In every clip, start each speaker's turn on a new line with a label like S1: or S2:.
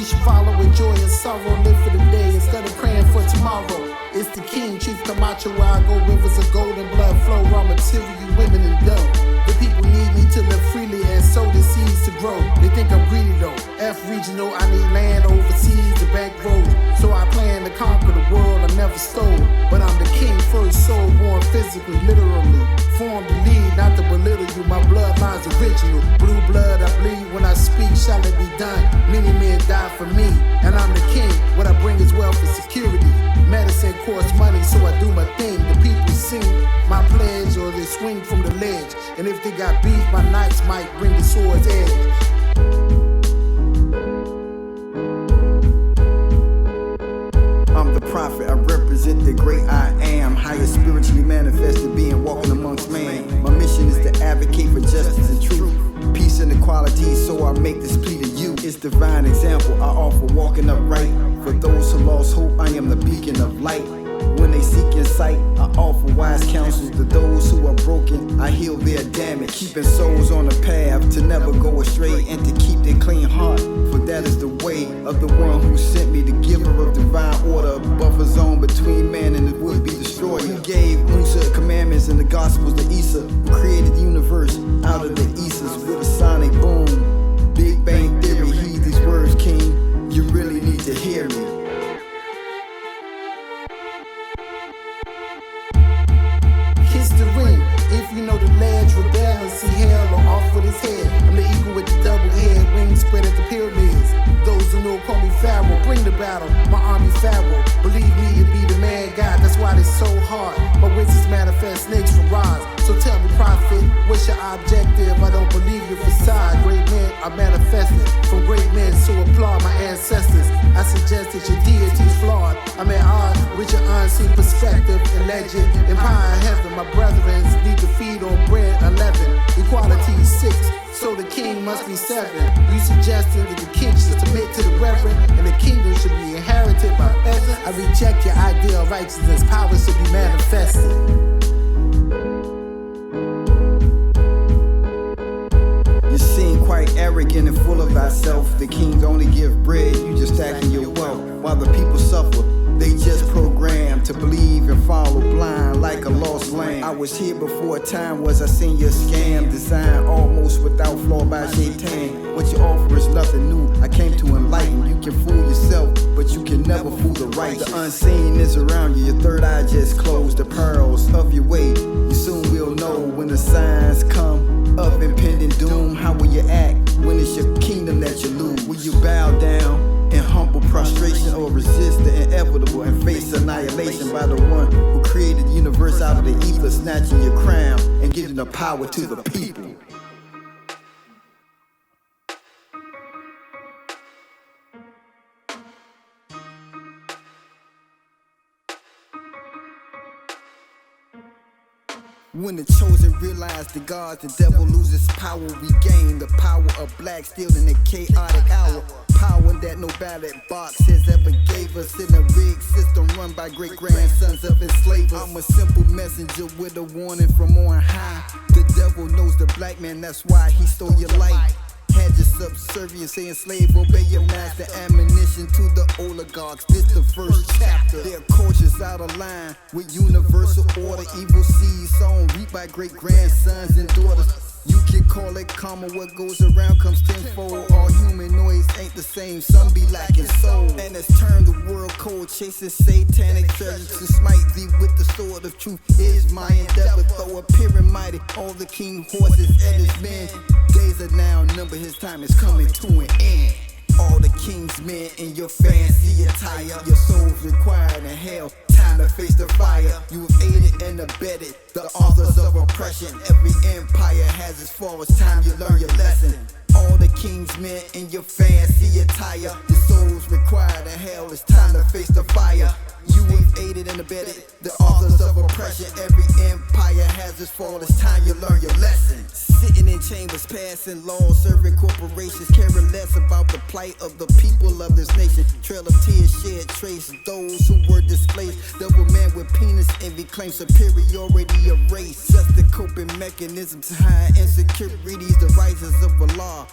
S1: You should follow with joy and sorrow, live for the day instead of praying for tomorrow. It's the King, Chief Camacho, where I go, rivers of golden blood flow, raw material, women and dough. The people need me to live freely and sow the seeds to grow. They think I'm greedy though. F regional, I need land overseas, the back road. So I plan to conquer the world I never stole. But I'm the king, first soul, born physically, literally. Formed to lead, not to belittle you. My bloodline's original. Blue blood, I bleed when I speak, shall it be done. Many men die for me, and I'm the king. What I bring is wealth and security. Medicine costs money, so I do my thing. The people sing my pledge or they swing from the ledge. And if they got beef, my knights might bring the sword's edge.
S2: I'm the prophet, I represent the great I am. Higher spiritually manifested being walking amongst man. My mission is to advocate for justice and truth, peace and equality, so I make this plea to you. It's divine example I offer, walking upright. For those who lost hope, I am the beacon of light. When they seek insight, I offer wise counsels to those who are broken. I heal their damage, keeping souls on the path to never go astray and to keep their clean heart. For that is the way of the one who sent me, the giver of divine order, a buffer zone between man and the would-be destroyer. He gave Musa commandments and the gospels to Isa, who created the universe out of the Isas with a sonic boom. Big Bang Theory, heed these words, King. You really need to hear me.
S1: Kiss the ring, if you know the ledge, rebel and see hell or off with his head. I'm the eagle with the double head, wings spread at the pyramids. Those who know call me Pharaoh, bring the battle, my army Pharaoh. Believe me to be the man God, that's why they so hard. My wizards manifest snakes from Roz. So tell me, prophet, what's your objective? I don't believe your facade. Great men are manifested from great men, so applaud my ancestors. I suggest that your deity's flawed. I'm at odds with your unseen perspective and legend. Empire and heaven, my brethren need to feed on bread 11. Equality is 6, so the king must be 7. You suggesting that the king should submit to the reverend, and the kingdom should be inherited by peasants. I reject your idea of righteousness. Power should be manifested.
S2: You seem quite arrogant and full of thyself. The kings only give bread, you just stacking your wealth. While the people suffer, they just programmed to believe and follow blind like a lost lamb. I was here before time was, I seen your scam. Designed almost without flaw by Shaitan. What you offer is nothing new, I came to enlighten. You can fool yourself, but you can never fool the right. The unseen is around you, your third eye just closed. The pearls of your way, you soon will know when the signs come of impending doom. How will you act when it's your kingdom that you lose? Will you bow down in humble prostration or resist the inevitable and face annihilation by the one who created the universe out of the ether, snatching your crown and giving the power to the people? When the chosen realize the God, the devil loses power. We gain the power of black steel in a chaotic hour. Power that no ballot box has ever gave us in a rigged system run by great grandsons of enslavers. I'm a simple messenger with a warning from on high. The devil knows the black man, that's why he stole your life. Had your subservient saying slave, obey your master. Ammunition to the oligarchs, this the first chapter. Their culture's out of line with universal order. Evil seeds sown, reaped by great grandsons and daughters. You can call it karma, what goes around comes tenfold. All humanoids ain't the same, some be lacking soul. And it's turned the world cold, chasing satanic treasures. To smite thee with the sword of truth is my endeavor. Though appearing mighty, all the king horses and his men. Days are now numbered, his time is coming to an end. All the king's men in your fancy attire. Your soul's required in hell, time to face the fire. You have aided and abetted the authors of oppression. Every empire has its fall, it's time you learn your lesson. All the king's men in your fancy attire. Your soul's required in hell, it's time to face the fire. You have aided and abetted the authors of oppression. Every empire has its fall, it's time you learn your lesson. Sitting in chambers, passing laws, serving corporations, caring less about the plight of the people of this nation. Trail of tears shed trace those who were displaced. Double man with penis envy claims superiority of race. Just the coping mechanism to hide insecurities, the rises of Allah.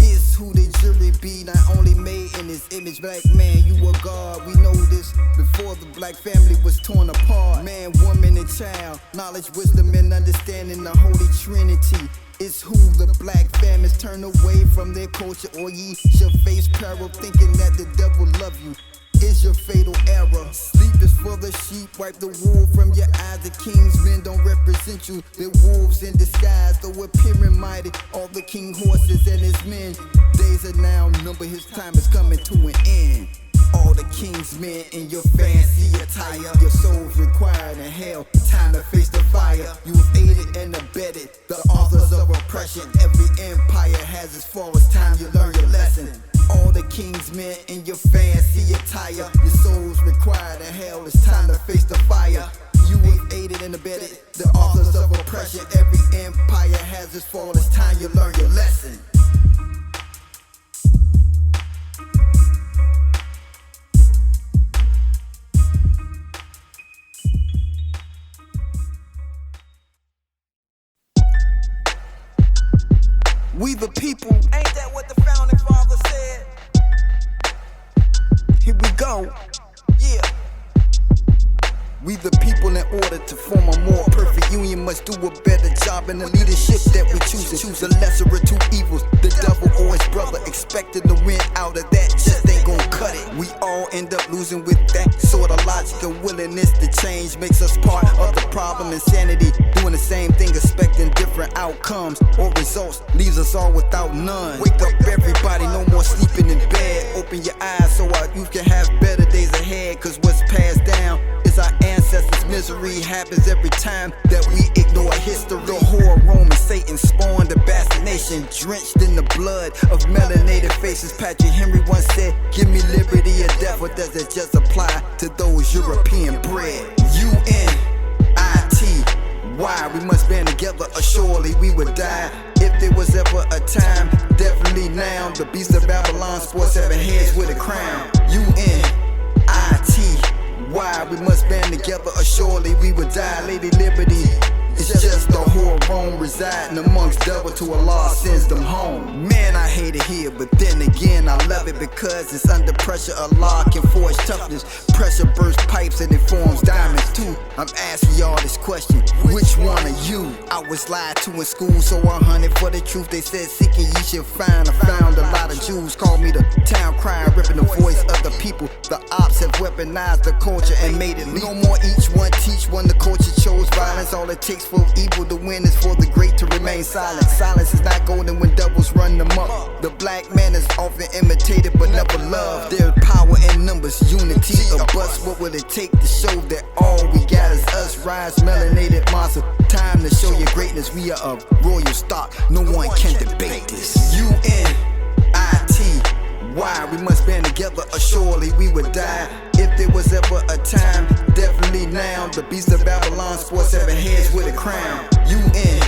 S2: This who the jury be, not only made in his image. Black man, you a god, we know this before the black family was torn apart. Man, woman, and child, knowledge, wisdom, and understanding the Holy Trinity. It's who the black families turn away from their culture, or ye shall face peril, thinking that the devil love you is your fatal error. Sleep is for the sheep, wipe the wool from your eyes. The king's men don't represent you, they're wolves in disguise. Though appearing mighty, all the king horses and his men. Days are now numbered, his time is coming to an end. All the king's men in your fancy attire, your soul's required in hell, time to face the fire. You have aided and abetted the authors of oppression. Every empire has its fall, it's time you learn your lesson. All the king's men in your fancy attire, your soul's required in hell, it's time to face the fire. You have aided and abetted the authors of oppression. Every empire has its fall, it's time you learn your lesson. We the people, ain't that what the founding father said? Here we go, yeah. We the people, in order to form a more perfect union, must do a better job in the leadership that we choose. Choose the lesser of two evils, the devil or his brother. Expecting to win out of that just ain't gon' cut it. We all end up losing with that sort of logic and willingness to change. Makes us part of the problem. Insanity, doing the same thing, expecting different outcomes or results, leaves us all without none. Wake up everybody, no more sleeping in bed. Open your eyes so our youth can have better days ahead. Cause what's passed down is our ancestors' misery. Happens every time that we ignore history. The whore Roman Satan spawned a bastard nation, drenched in the blood of melanated faces. Patrick Henry once said, give me liberty or death. Or does it just apply to those European bred? UNITY, we must band together or surely we would die. If there was ever a time, definitely now. The beast of Babylon sports 7 heads with a crown. UNITY, we must band together or surely we would die. Lady Liberty, it's just a whore Rome residing amongst devil to Allah sends them home. Man, I hate it here, but then again I love it because it's under pressure. Allah can forge toughness. Pressure bursts pipes and it forms diamonds too. I'm asking y'all this question, which one are you? I was lied to in school, so I hunted for the truth. They said seeking ye should find. I found a lot of Jews, called me the town crier, ripping the voice of the people. The ops have weaponized the culture and made it legal. No more each one teach one, the culture chose violence. All it takes for evil to win is for the great to remain silent. Silence is not golden when devils run them up. The black man is often imitated but never loved. There's power in numbers, unity of us. What would it take to show that all we got is us? Rise, melanated monster, time to show your greatness. We are of royal stock, no one can debate this. UNITY, we must band together or surely we would die. If there was ever a time, definitely now. The beast of Babylon sports 7 heads with a crown. UNITY,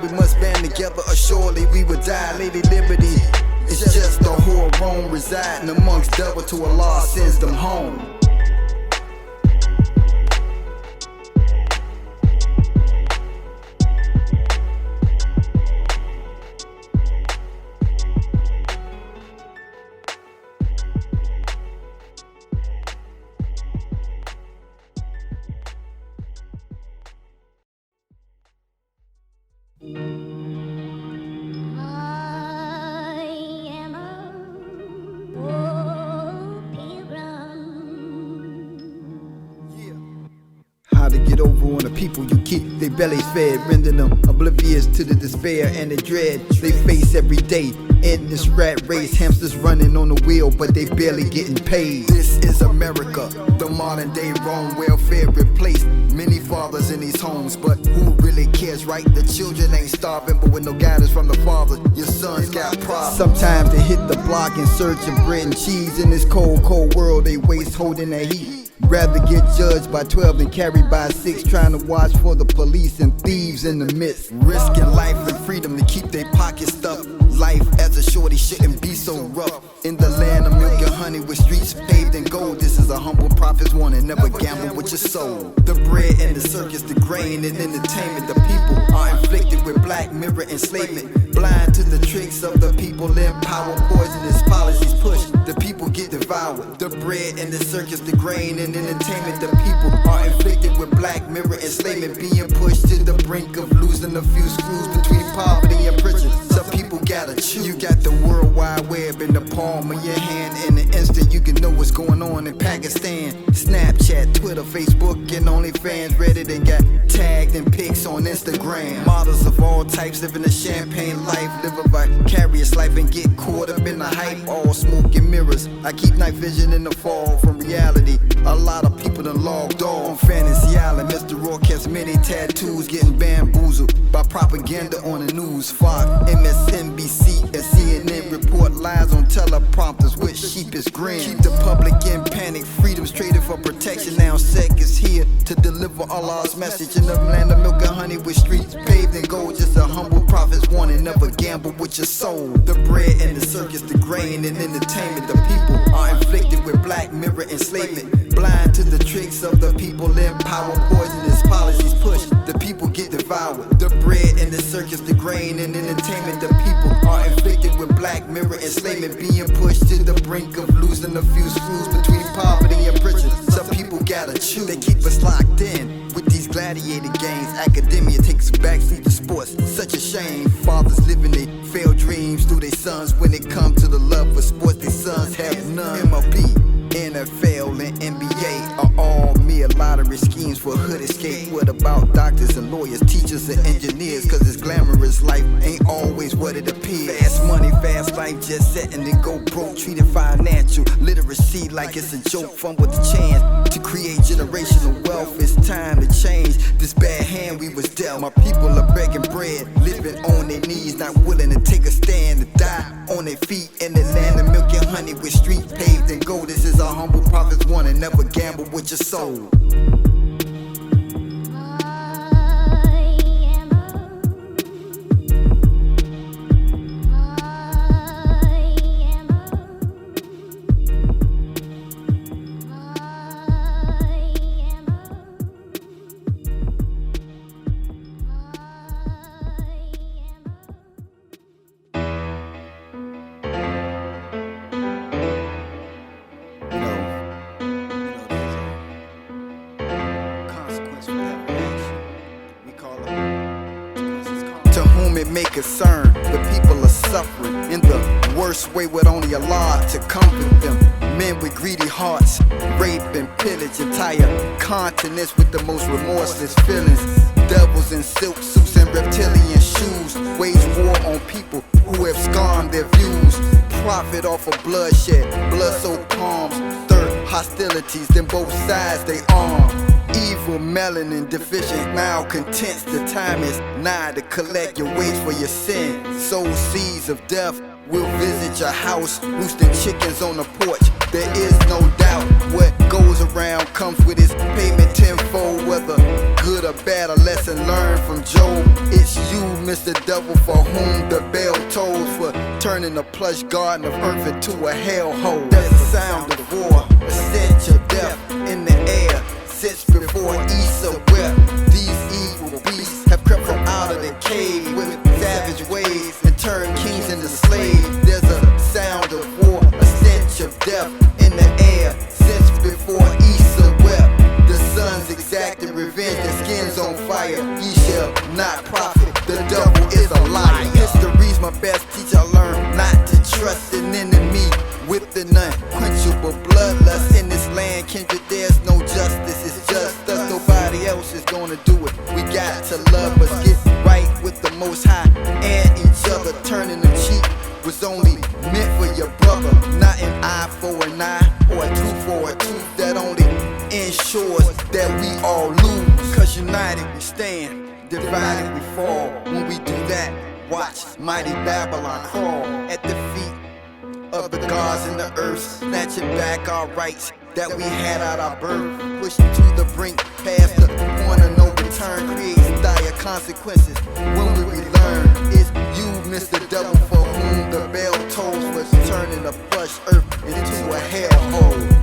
S2: we must band together or surely we would die. Lady Liberty, it's just a whore Rome residing amongst devil to Allah sends them home. How to get over on the people you keep their bellies fed, rendering them oblivious to the despair and the dread they face every day. In this rat race, hamsters running on the wheel, but they barely getting paid. This is America, the modern day Rome. Welfare replaced many fathers in these homes, but who really cares, right? The children ain't starving, but with no guidance from the father, your sons got problems. Sometimes they hit the block in search of bread and cheese. In this cold, cold world, they waste holding their heat. Rather get judged by 12 than carried by 6, trying to watch for the police and thieves in the midst. Risking life and freedom to keep their pockets stuffed. Life as a shorty shouldn't be so rough. In the land of milk and honey with streets paved in gold, this is is a humble prophet's warning. Never gamble with your soul. The bread and the circus, the grain and entertainment. The people are inflicted with black mirror enslavement. Blind to the tricks of the people in power. Poisonous policies push, the people get devoured. The bread and the circus, the grain and entertainment. The people are inflicted with black mirror enslavement. Being pushed to the brink of losing a few screws between poverty and prison. Some people gotta choose. You got the World Wide Web in the palm of your hand. In an instant you can know what's going on in Pakistan. Snapchat, Twitter, Facebook and OnlyFans. Reddit and got tagged in pics on Instagram. Models of all types living a champagne life. Live a vicarious life and get caught up in the hype. All smoke and mirrors. I keep night vision in the fall from reality. A lot of people done logged on Fantasy Island. Mr. Rourke has many tattoos, getting bamboozled by propaganda on the news. Fox, MSNBC and CNN report lies on teleprompters with sheepish grin. Keep the public in panic, freedom's traded for protection. Now Circus here to deliver Allah's message in the land of milk and honey with streets paved in gold. Just a humble prophet's warning, never gamble with your soul. The bread and the circus, the grain and entertainment. The people are inflicted with black mirror enslavement. Blind to the tricks of the people in power. Poisonous policies push, the people get devoured. The bread and the circus, the grain and entertainment. The people are inflicted with black mirror enslavement. Being pushed to the brink of losing a few screws between poverty and prison. Some people gotta choose. They keep us locked in with these gladiator games. Academia takes a backseat to sports, such a shame. Fathers living their failed dreams through their sons. When it comes to the love for sports, their sons have none. MLB, NFL and NBA are all mere lottery schemes for hood escape. What about doctors and lawyers, teachers and engineers? Cause this glamorous life ain't always what it appears. Fast money, fast life, just setting and go broke. Treated financial literacy like it's a joke. Fun with the chance to create generational wealth. It's time to change this bad hand we was dealt. My people are begging bread, living on their knees, not willing to take a stand, to die on their feet in the land of milk and honey with streets paved in gold. This is a humble prophet's warning, never gamble with your soul. It may concern, the people are suffering in the worst way with only Allah to comfort them. Men with greedy hearts, rape and pillage entire continents with the most remorseless feelings. Devils in silk suits and reptilian shoes wage war on people who have scorned their views. Profit off of bloodshed, blood-soaked palms. Third hostilities, then both sides they arm. Evil, melanin deficient, malcontents. The time is nigh to collect your wage for your sin. Sow seeds of death will visit your house, roosting chickens on the porch. There is no doubt what goes around comes with its payment tenfold. Whether good or bad, a lesson learned from Job. It's you, Mr. Devil, for whom the bell tolls, for turning a plush garden of earth into a hellhole. There's a sound of war, a stench of death in the air. Since before Isa wept, these evil beasts have crept from out of the cave with savage ways and turned kings into slaves. There's a sound of war, a stench of death in the air. Since before Isa wept, the sons exacted revenge, their skins on fire. Ye shall not profit, the devil is a liar. History's my best teacher, I learned not to trust an enemy with an unquenchable bloodlust in this land. Kindred, there's no justice, it's just us. Nobody else is gonna do it. We got to love us, get right with the Most High and each other. Turning the cheek was only meant for your brother, not an eye for an eye or a tooth for a tooth. That only ensures that we all lose. Cause united we stand, divided we fall. When we do that, watch mighty Babylon crawl at the feet of the gods in the earth, snatching back our rights that we had at our birth. Pushed to the brink, past the point of no return, creates dire consequences. When will we learn? It's you, Mr. Devil, for whom the bell tolls, was turning the plush earth into a hellhole.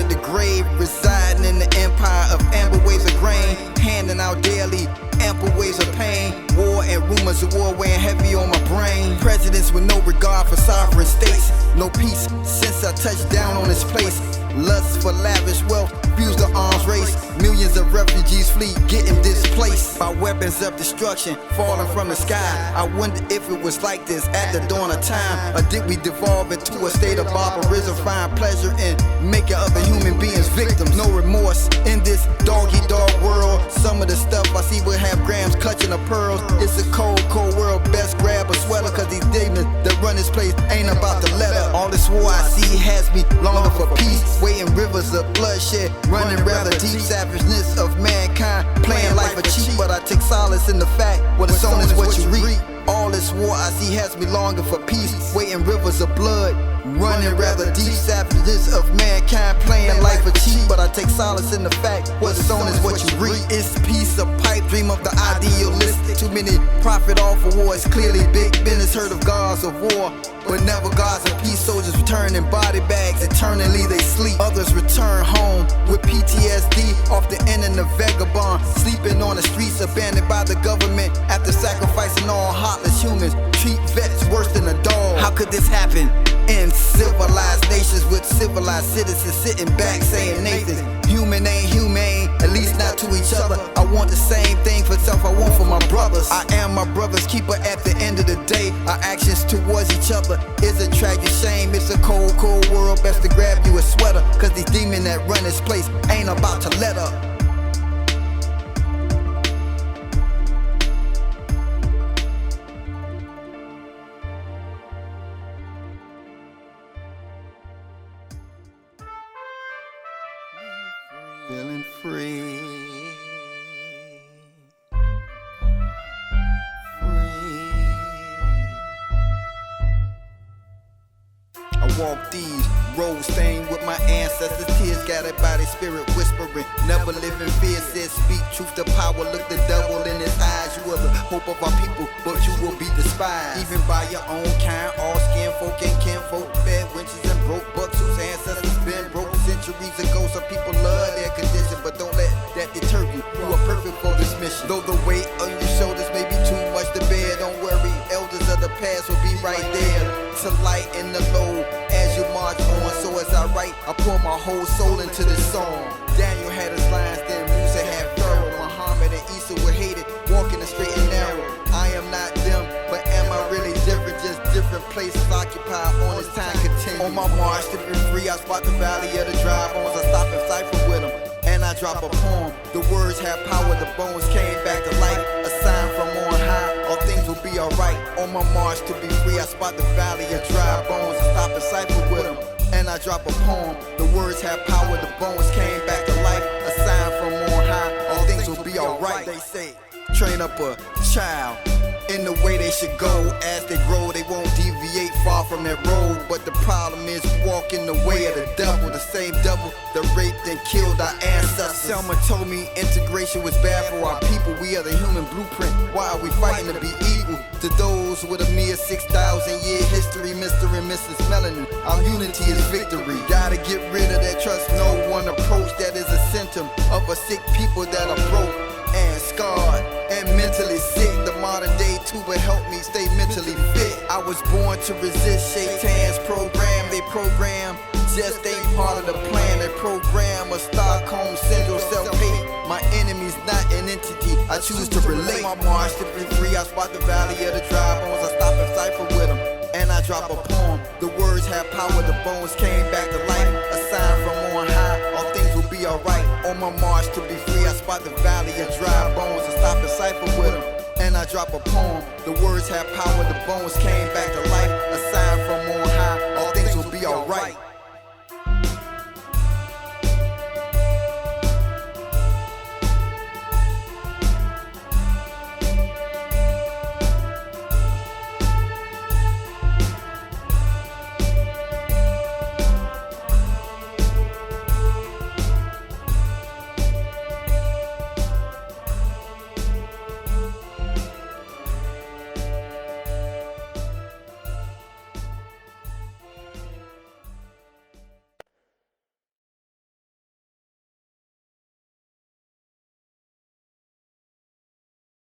S2: the grave, residing in the empire of amber waves of grain, handing out daily ample waves of pain. War and rumors of war weighing heavy on my brain. Presidents with no regard for sovereign states, no peace since I touched down on this place. Lust for lavish wealth fuels the arms race. Millions of refugees flee, getting displaced by weapons of destruction falling from the sky. I wonder if it was like this at the dawn of time, or did we devolve into a state of barbarism? Find pleasure in making other human beings victims. No remorse in this dog-eat-dog world. Some of the stuff I see will have grams clutching the pearls. It's a cold, cold world. Best grab a sweater, cause these demons that run this place ain't about to let up. All this war I see has me longing for peace, waiting rivers of bloodshed, running rather deep. Savageness of mankind, playing life a cheat, but I take solace in the fact what it's sown is what you reap. All this war I see has me longing for peace, waiting rivers of blood, running rather deep. Savageness of mankind, playing life a cheat, but I take solace in the fact what's sown is what you reap. It's piece of pipe dream of the idealistic. Too many profit off of war. It's clearly big business. Heard of gods of war, but never gods of peace. Soldiers return in body bags, eternally they sleep. Others return home with PTSD off the end of the vagabond, sleeping on the streets, abandoned by the government after sacrificing all heartless humans. Treat vets worse than a dog. How could this happen in civilized nations with civilized citizens sitting back saying Nathan, human ain't humane, at least not to each other. I want the same thing for self I want for my brothers. I am my brother's keeper at the end of the day. Our actions towards each other is a tragic shame. It's a cold, cold world, best to grab you a sweater, cause these demons that run this place ain't about to let up. Feeling free. I walk these roads stained with my ancestors' tears, gathered by their spirit whispering. Never live in fear, said speak truth to power. Look the devil in his eyes. You are the hope of our people, but you will be despised, even by your own kind. All skin folk and kinfolk, fed wenches and broke bucks whose ancestors been broke centuries ago. Some people love their condition, but don't let that deter you. You are perfect for this mission. Though the weight on your shoulders may be too much to bear, don't worry, elders of the past will be right there to lighten the load as you march on. So as I write, I pour my whole soul into this song. Daniel had his lines, then Musa had Pharaoh. Muhammad and Isa were hated, walking the straight and narrow. I am not them, but am I really different? Just different places occupied on this time continue. On my march to be free, I spot the valley of the dry bones. I stop and cipher with them, and I drop a poem. The words have power, the bones came back to life. A sign from on high, all things will be alright. On my march to be free, I spot the valley of dry bones. I stop and cipher with them, and I drop a poem. The words have power, the bones came back to life. A sign from on high, all things will be alright. They say, train up a child in the way they should go. As they grow, they won't deviate far from that road. But the problem is walk in the way of the devil, the same devil that raped and killed our ancestors. Selma told me integration was bad for our people. We are the human blueprint. Why are we fighting to be equal to those with a mere 6,000-year history? Mr. and Mrs. Melanin, our unity is victory. Gotta get rid of that trust no one approach. That is a symptom of a sick people that are broke and scarred and mentally sick. The modern day tuba helped me stay mentally fit. I was born to resist Shaitan's program. They program just ain't part of the plan. They program a Stockholm syndrome, self-hate. My enemy's not an entity, I choose to relate. On my march to be free, I spot the valley of the dry bones. I stop and cipher with them, and I drop a poem. The words have power, the bones came back to life. A sign from on high, all things will be alright. On my march to be free, I spot the valley of dry bones. I stop and cipher with them, and I drop a poem. The words have power, the bones came back to life. A sign from on high.